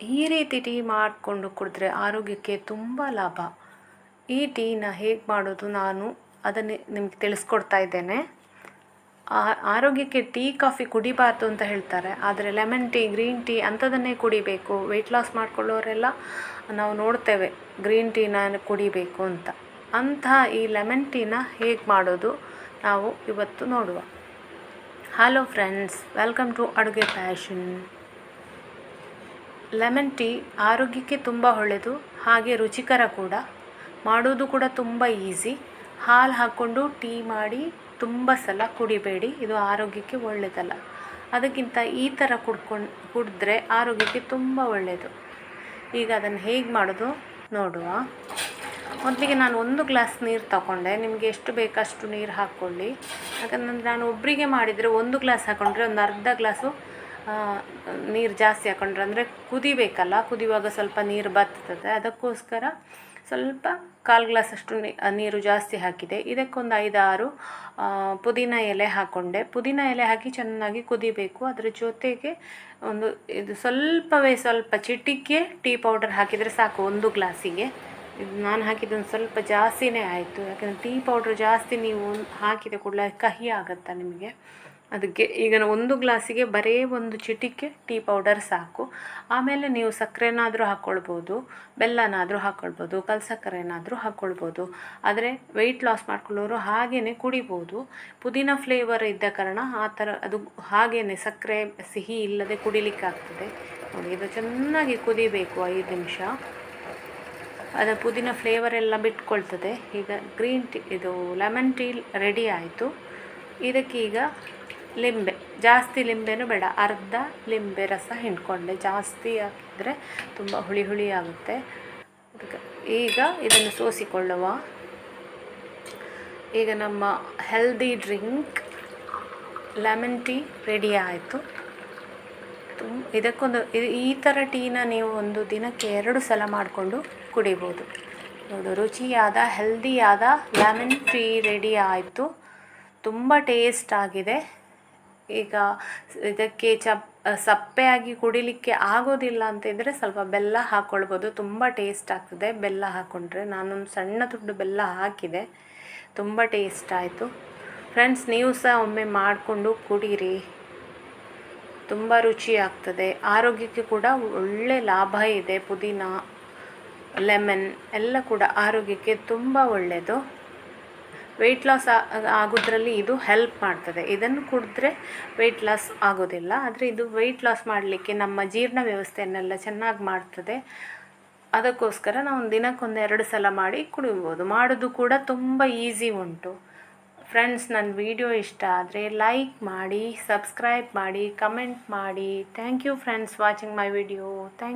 ಈ ರೀತಿ ಟೀ ಮಾಡಿಕೊಂಡು ಕುಡಿದ್ರೆ ಆರೋಗ್ಯಕ್ಕೆ ತುಂಬ ಲಾಭ. ಈ ಟೀನ ಹೇಗೆ ಮಾಡೋದು ನಾನು ಅದನ್ನೇ ನಿಮಗೆ ತಿಳಿಸ್ಕೊಡ್ತಾ ಇದ್ದೇನೆ. ಆರೋಗ್ಯಕ್ಕೆ ಟೀ ಕಾಫಿ ಕುಡಿಬಾರ್ದು ಅಂತ ಹೇಳ್ತಾರೆ, ಆದರೆ ಲೆಮನ್ ಟೀ, ಗ್ರೀನ್ ಟೀ ಅಂಥದನ್ನೇ ಕುಡಿಬೇಕು. ವೆಯ್ಟ್ ಲಾಸ್ ಮಾಡ್ಕೊಳ್ಳೋರೆಲ್ಲ ನಾವು ನೋಡ್ತೇವೆ ಗ್ರೀನ್ ಟೀನ ಕುಡಿಬೇಕು ಅಂತ. ಅಂತಹ ಈ ಲೆಮನ್ ಟೀನ ಹೇಗೆ ಮಾಡೋದು ನಾವು ಇವತ್ತು ನೋಡುವ. ಹಲೋ ಫ್ರೆಂಡ್ಸ್, ವೆಲ್ಕಮ್ ಟು ಅಡುಗೆ ಪ್ಯಾಷನ್. ಲೆಮನ್ ಟೀ ಆರೋಗ್ಯಕ್ಕೆ ತುಂಬ ಒಳ್ಳೆಯದು, ಹಾಗೆ ರುಚಿಕರ ಕೂಡ. ಮಾಡೋದು ಕೂಡ ತುಂಬ ಈಸಿ. ಹಾಲು ಹಾಕ್ಕೊಂಡು ಟೀ ಮಾಡಿ ತುಂಬ ಸಲ ಕುಡಿಬೇಡಿ, ಇದು ಆರೋಗ್ಯಕ್ಕೆ ಒಳ್ಳೆಯದಲ್ಲ. ಅದಕ್ಕಿಂತ ಈ ಥರ ಕುಡಿದ್ರೆ ಆರೋಗ್ಯಕ್ಕೆ ತುಂಬ ಒಳ್ಳೆಯದು. ಈಗ ಅದನ್ನು ಹೇಗೆ ಮಾಡೋದು ನೋಡುವ. ಮೊದಲಿಗೆ ನಾನು 1 ಗ್ಲಾಸ್ ನೀರು ತಗೊಂಡೆ. ನಿಮಗೆ ಎಷ್ಟು ಬೇಕಷ್ಟು ನೀರು ಹಾಕ್ಕೊಳ್ಳಿ. ಯಾಕಂದರೆ ನಾನು ಒಬ್ಬರಿಗೆ ಮಾಡಿದರೆ 1 ಗ್ಲಾಸ್ ಹಾಕ್ಕೊಂಡ್ರೆ ಒಂದು ಅರ್ಧ ಗ್ಲಾಸು ನೀರು ಜಾಸ್ತಿ ಹಾಕ್ಕೊಂಡ್ರೆ, ಅಂದರೆ ಕುದಿಬೇಕಲ್ಲ, ಕುದಿಯುವಾಗ ಸ್ವಲ್ಪ ನೀರು ಬರ್ತದೆ. ಅದಕ್ಕೋಸ್ಕರ ಸ್ವಲ್ಪ 1/4 ಗ್ಲಾಸಷ್ಟು ನೀರು ಜಾಸ್ತಿ ಹಾಕಿದೆ. ಇದಕ್ಕೊಂದು 5-6 ಪುದೀನ ಎಲೆ ಹಾಕ್ಕೊಂಡೆ. ಪುದೀನ ಎಲೆ ಹಾಕಿ ಚೆನ್ನಾಗಿ ಕುದಿಬೇಕು. ಅದರ ಜೊತೆಗೆ ಇದು ಸ್ವಲ್ಪ ಚಿಟಿಕೆ ಟೀ ಪೌಡರ್ ಹಾಕಿದರೆ ಸಾಕು 1 ಗ್ಲಾಸಿಗೆ. ಇದು ನಾನು ಹಾಕಿದ್ದೊಂದು ಸ್ವಲ್ಪ ಜಾಸ್ತಿನೇ ಆಯಿತು, ಯಾಕಂದರೆ ಟೀ ಪೌಡ್ರ್ ಜಾಸ್ತಿ ನೀವು ಹಾಕಿದ ಕೂಡಲೇ ಕಹಿ ಆಗುತ್ತಾ ನಿಮಗೆ. ಅದಕ್ಕೆ ಈಗ 1 ಗ್ಲಾಸಿಗೆ ಬರೀ 1 ಚಿಟಿಕೆ ಟೀ ಪೌಡರ್ ಸಾಕು. ಆಮೇಲೆ ನೀವು ಸಕ್ಕರೆನಾದರೂ ಹಾಕ್ಕೊಳ್ಬೋದು, ಬೆಲ್ಲನಾದರೂ ಹಾಕ್ಕೊಳ್ಬೋದು, ಕಲ್ಸಕ್ಕರೆನಾದರೂ ಹಾಕ್ಕೊಳ್ಬೋದು. ಆದರೆ ವೆಯ್ಟ್ ಲಾಸ್ ಮಾಡ್ಕೊಳ್ಳೋರು ಹಾಗೇ ಕುಡಿಬೋದು. ಪುದೀನ ಫ್ಲೇವರ್ ಇದ್ದ ಕಾರಣ ಆ ಥರ ಅದು ಹಾಗೇ ಸಕ್ಕರೆ ಸಿಹಿ ಇಲ್ಲದೆ ಕುಡಿಲಿಕ್ಕಾಗ್ತದೆ. ನೋಡಿ, ಇದು ಚೆನ್ನಾಗಿ ಕುದಿಬೇಕು 5 ನಿಮಿಷ. ಅದು ಪುದೀನ ಫ್ಲೇವರ್ ಎಲ್ಲ ಬಿಟ್ಕೊಳ್ತದೆ. ಈಗ ಗ್ರೀನ್ ಟೀ, ಇದು ಲೆಮನ್ ಟೀ ರೆಡಿ ಆಯಿತು. ಇದಕ್ಕೆ ಈಗ ಲಿಂಬೆ, ಜಾಸ್ತಿ ಲಿಂಬೆನೂ ಬೇಡ, ಅರ್ಧ ಲಿಂಬೆ ರಸ ಹಿಂಡ್ಕೊಂಡೆ. ಜಾಸ್ತಿ ಹಾಕಿದರೆ ತುಂಬ ಹುಳಿ ಆಗುತ್ತೆ. ಈಗ ಇದನ್ನು ಸೋಸಿಕೊಳ್ಳುವ. ಈಗ ನಮ್ಮ healthy drink lemon tea ready ಆಯಿತು. ಇದಕ್ಕೊಂದು ಈ ಥರ ಟೀನ ನೀವು ಒಂದು ದಿನಕ್ಕೆ 2 ಸಲ ಮಾಡಿಕೊಂಡು ಕುಡಿಬೋದು. ನೋಡು, ರುಚಿಯಾದ ಹೆಲ್ದಿಯಾದ ಲೆಮನ್ ಟೀ ರೆಡಿ ಆಯಿತು. ತುಂಬ ಟೇಸ್ಟ್ ಆಗಿದೆ. ಈಗ ಇದಕ್ಕೆ ಸಪ್ಪೆಯಾಗಿ ಕುಡಿಲಿಕ್ಕೆ ಆಗೋದಿಲ್ಲ ಅಂತಿದ್ದರೆ ಸ್ವಲ್ಪ ಬೆಲ್ಲ ಹಾಕ್ಕೊಳ್ಬೋದು, ತುಂಬ ಟೇಸ್ಟ್ ಆಗ್ತದೆ ಬೆಲ್ಲ ಹಾಕ್ಕೊಂಡ್ರೆ. ನಾನೊಂದು ಸಣ್ಣ ತುಂಡು ಬೆಲ್ಲ ಹಾಕಿದೆ, ತುಂಬ ಟೇಸ್ಟ್ ಆಯಿತು. ಫ್ರೆಂಡ್ಸ್, ನೀವು ಸಹ ಒಮ್ಮೆ ಮಾಡಿಕೊಂಡು ಕುಡೀರಿ, ತುಂಬ ರುಚಿ ಆಗ್ತದೆ. ಆರೋಗ್ಯಕ್ಕೆ ಕೂಡ ಒಳ್ಳೆ ಲಾಭ ಇದೆ. ಪುದೀನ, ಲೆಮನ್ ಎಲ್ಲ ಕೂಡ ಆರೋಗ್ಯಕ್ಕೆ ತುಂಬ ಒಳ್ಳೆಯದು. ವೆಯ್ಟ್ ಲಾಸ್ ಆಗೋದ್ರಲ್ಲಿ ಇದು ಹೆಲ್ಪ್ ಮಾಡ್ತದೆ. ಇದನ್ನು ಕುಡಿದ್ರೆ ವೆಯ್ಟ್ ಲಾಸ್ ಆಗೋದಿಲ್ಲ, ಆದರೆ ಇದು ವೆಯ್ಟ್ ಲಾಸ್ ಮಾಡಲಿಕ್ಕೆ ನಮ್ಮ ಜೀರ್ಣ ವ್ಯವಸ್ಥೆಯನ್ನೆಲ್ಲ ಚೆನ್ನಾಗಿ ಮಾಡ್ತದೆ. ಅದಕ್ಕೋಸ್ಕರ ನಾವು ದಿನಕ್ಕೊಂದು 2 ಸಲ ಮಾಡಿ ಕುಡಿಬೋದು. ಮಾಡೋದು ಕೂಡ ತುಂಬ ಈಸಿ ಉಂಟು. ಫ್ರೆಂಡ್ಸ್, ನನ್ನ ವಿಡಿಯೋ ಇಷ್ಟ ಆದರೆ ಲೈಕ್ ಮಾಡಿ, ಸಬ್ಸ್ಕ್ರೈಬ್ ಮಾಡಿ, ಕಮೆಂಟ್ ಮಾಡಿ. Thank you friends watching my video. Thank you.